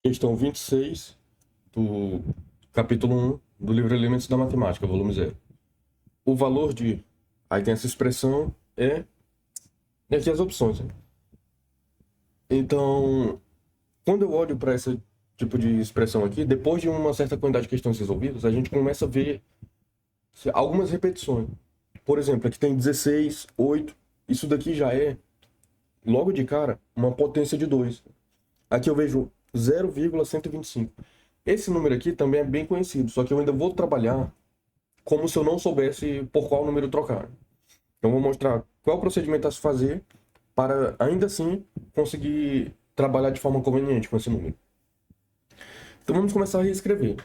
Questão 26 do capítulo 1 do livro Elementos da Matemática, volume 0. O valor de... Aí tem essa expressão, e aqui as opções, né? Então, quando eu olho para esse tipo de expressão aqui, depois de uma certa quantidade de questões resolvidas, a gente começa a ver algumas repetições. Por exemplo, aqui tem 16, 8. Isso daqui já é, logo de cara, uma potência de 2. Aqui eu vejo 0,125. Esse número aqui também é bem conhecido, só que eu ainda vou trabalhar como se eu não soubesse por qual número trocar. Então, eu vou mostrar qual procedimento a se fazer para, ainda assim, conseguir trabalhar de forma conveniente com esse número. Então, vamos começar a reescrever.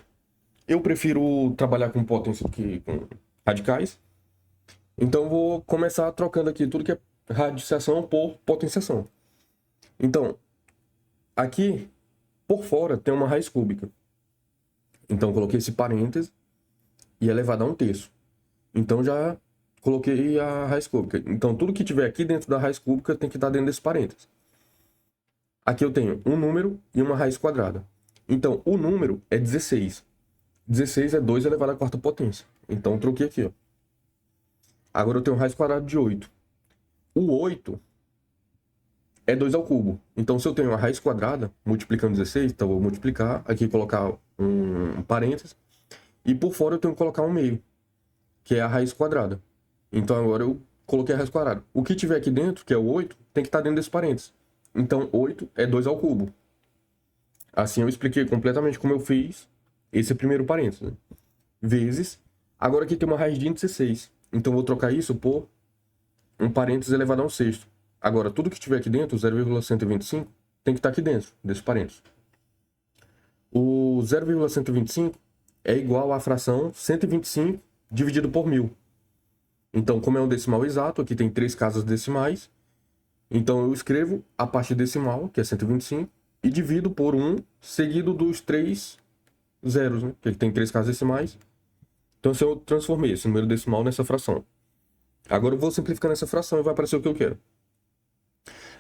Eu prefiro trabalhar com potência do que com radicais. Então, eu vou começar trocando aqui tudo que é radiciação por potenciação. Então, aqui, por fora, tem uma raiz cúbica. Então, eu coloquei esse parêntese e é elevado a 1/3. Então, já coloquei a raiz cúbica. Então, tudo que tiver aqui dentro da raiz cúbica tem que estar dentro desse parênteses. Aqui eu tenho um número e uma raiz quadrada. Então, o número é 16. 16 é 2 elevado à quarta potência. Então, eu troquei aqui, ó. Agora eu tenho raiz quadrada de 8. O 8 é 2 ao cubo. Então, se eu tenho a raiz quadrada, multiplicando 16, então eu vou multiplicar, aqui colocar um parênteses, e por fora eu tenho que colocar um meio, que é a raiz quadrada. Então, agora eu coloquei a raiz quadrada. O que tiver aqui dentro, que é o 8, tem que estar dentro desse parênteses. Então, 8 é 2 ao cubo. Assim eu expliquei completamente como eu fiz esse primeiro parênteses, né? Vezes. Agora aqui tem uma raiz de 16. Então, eu vou trocar isso por um parênteses elevado a 1/6. Agora, tudo que tiver aqui dentro, 0,125, tem que estar aqui dentro desse parênteses. O 0,125 é igual à fração 125 dividido por 1000. Então, como é um decimal exato, aqui tem 3 casas decimais. Então, eu escrevo a parte decimal, que é 125, e divido por 1, seguido dos 3 zeros, né? Que ele tem 3 casas decimais. Então, se eu transformei esse número decimal nessa fração. Agora, eu vou simplificando essa fração e vai aparecer o que eu quero.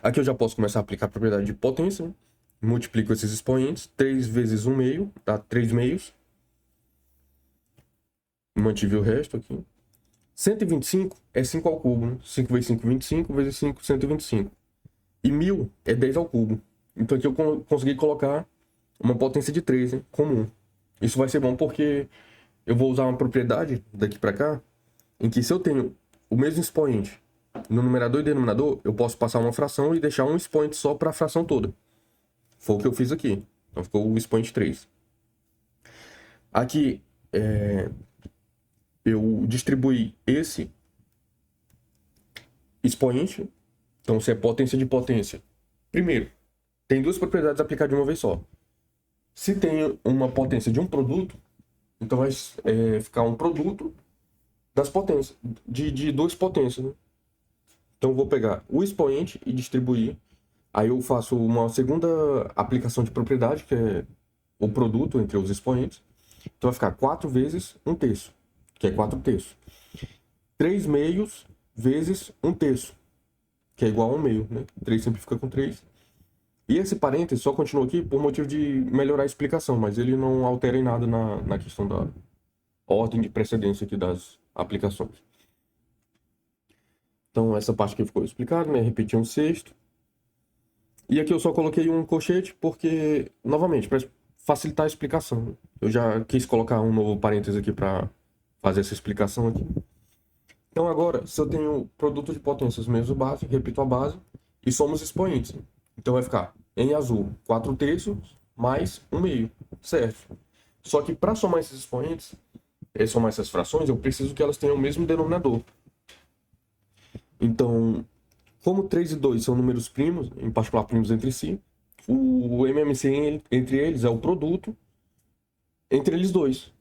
Aqui eu já posso começar a aplicar a propriedade de potência, né? Multiplico esses expoentes. 3 vezes 1 meio, dá 3 meios. Mantive o resto aqui. 125 é 5 ao cubo, né? 5 vezes 5, 25, vezes 5, 125. E 1000 é 10 ao cubo. Então aqui eu consegui colocar uma potência de 3, né? Comum. Isso vai ser bom porque eu vou usar uma propriedade daqui para cá, em que se eu tenho o mesmo expoente no numerador e denominador, eu posso passar uma fração e deixar um expoente só para a fração toda. Foi o que eu fiz aqui. Então ficou o expoente 3. Aqui, eu distribuí esse expoente. Então, se é potência de potência. Primeiro, tem duas propriedades aplicadas de uma vez só. Se tem uma potência de um produto, então vai ficar um produto das potências, de duas potências, né? Então, eu vou pegar o expoente e distribuir. Aí eu faço uma segunda aplicação de propriedade, que é o produto entre os expoentes. Então, vai ficar 4 vezes 1/3, que é 4/3. 3 meios vezes 1/3, que é igual a 1 meio, né? 3 simplifica com 3. E esse parênteses só continua aqui por motivo de melhorar a explicação, mas ele não altera em nada na questão da ordem de precedência aqui das aplicações. Então, essa parte aqui ficou explicada, né? Repetir um sexto. E aqui eu só coloquei um colchete porque, novamente, para facilitar a explicação. Eu já quis colocar um novo parênteses aqui para fazer essa explicação aqui. Então, agora, se eu tenho produto de potências menos base, repito a base, e somos expoentes. Então, vai ficar, em azul, 4/3 mais 1 meio, certo? Só que para somar esses expoentes, somar essas frações, eu preciso que elas tenham o mesmo denominador. Então, como 3 e 2 são números primos, em particular primos entre si, o MMC entre eles é o produto entre eles dois.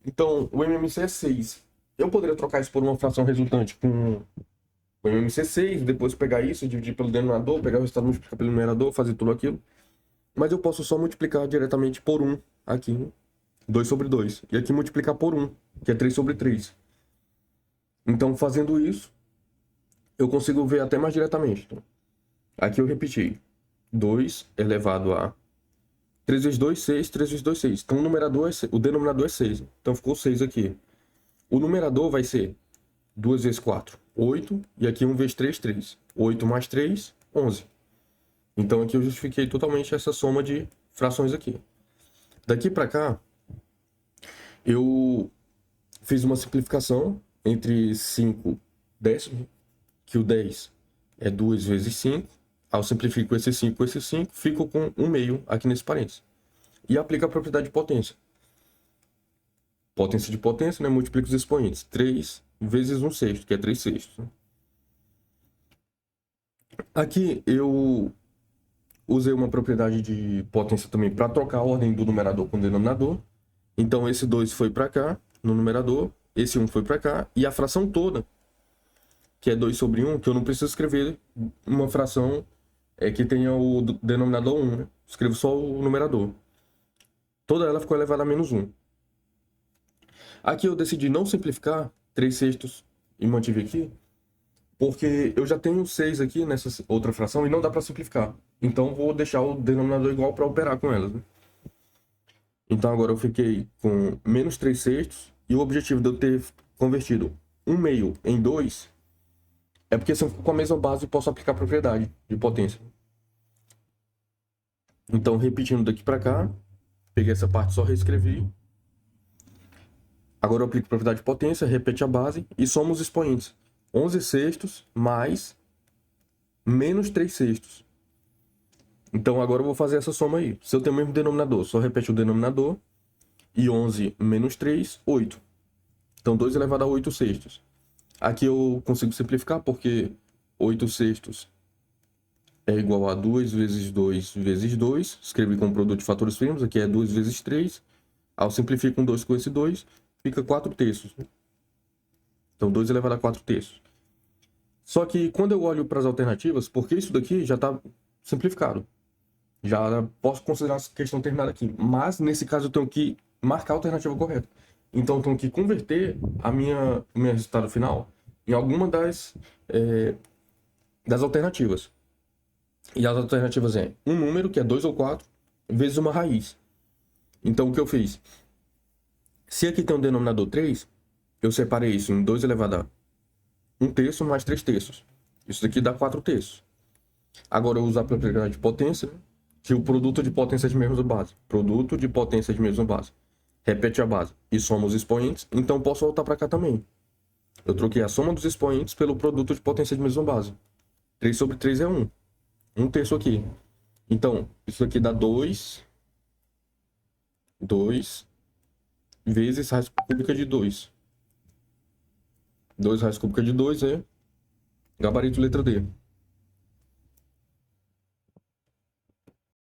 Então, o MMC é 6. Eu poderia trocar isso por uma fração resultante com o MMC 6, depois pegar isso, dividir pelo denominador, pegar o resultado, multiplicar pelo numerador, fazer tudo aquilo. Mas eu posso só multiplicar diretamente por 1 aqui, né? 2 sobre 2. E aqui multiplicar por 1, que é 3 sobre 3. Então, fazendo isso, eu consigo ver até mais diretamente. Então, aqui eu repeti. 2 elevado a 3 vezes 2, 6. 3 vezes 2, 6. Então o denominador é 6. Então ficou 6 aqui. O numerador vai ser 2 vezes 4, 8. E aqui 1 vezes 3, 3. 8 mais 3, 11. Então aqui eu justifiquei totalmente essa soma de frações aqui. Daqui para cá, eu fiz uma simplificação entre 5 décimos, que o 10 é 2 vezes 5. Aí eu simplifico esse 5 com esse 5, fico com 1 meio aqui nesse parênteses. E aplico a propriedade de potência. Potência de potência, né? Multiplica os expoentes. 3 vezes 1 sexto, que é 3 sextos. Aqui eu usei uma propriedade de potência também para trocar a ordem do numerador com o denominador. Então esse 2 foi para cá, no numerador. Esse 1 foi para cá. E a fração toda, que é 2 sobre 1, que eu não preciso escrever uma fração que tenha o denominador 1, né? Escrevo só o numerador. Toda ela ficou elevada a menos 1. Aqui eu decidi não simplificar 3 sextos e mantive aqui, porque eu já tenho 6 aqui nessa outra fração e não dá para simplificar. Então vou deixar o denominador igual para operar com elas, né? Então agora eu fiquei com menos 3 sextos, e o objetivo de eu ter convertido 1 meio em 2 é porque se eu for com a mesma base eu posso aplicar a propriedade de potência. Então repetindo daqui para cá, peguei essa parte, só reescrevi. Agora eu aplico a propriedade de potência, repete a base e soma os expoentes. 11 sextos mais menos 3 sextos. Então agora eu vou fazer essa soma aí. Se eu tenho o mesmo denominador, só repete o denominador. E 11 menos 3, 8. Então 2 elevado a 8 sextos. Aqui eu consigo simplificar porque 8 sextos é igual a 2 vezes 2 vezes 2. Escrevi com produto de fatores primos, aqui é 2 vezes 3. Aí eu simplifico um 2 com esse 2, fica 4 terços. Então 2 elevado a 4 terços. Só que quando eu olho para as alternativas, porque isso daqui já está simplificado. Já posso considerar essa questão terminada aqui. Mas nesse caso eu tenho que marcar a alternativa correta. Então eu tenho que converter o meu resultado final em alguma das alternativas. E as alternativas é um número, que é 2 ou 4, vezes uma raiz. Então o que eu fiz? Se aqui tem um denominador 3, eu separei isso em 2 elevado a 1 terço mais 3 terços. Isso daqui dá 4 terços. Agora eu uso a propriedade de potência, que o produto de potência de mesma base. Produto de potência de mesma base. Repete a base e soma os expoentes, então posso voltar para cá também. Eu troquei a soma dos expoentes pelo produto de potência de mesma base. 3 sobre 3 é 1. 1 terço aqui. Então, isso aqui dá 2 vezes raiz cúbica de 2. 2 raiz cúbica de 2 é gabarito letra D.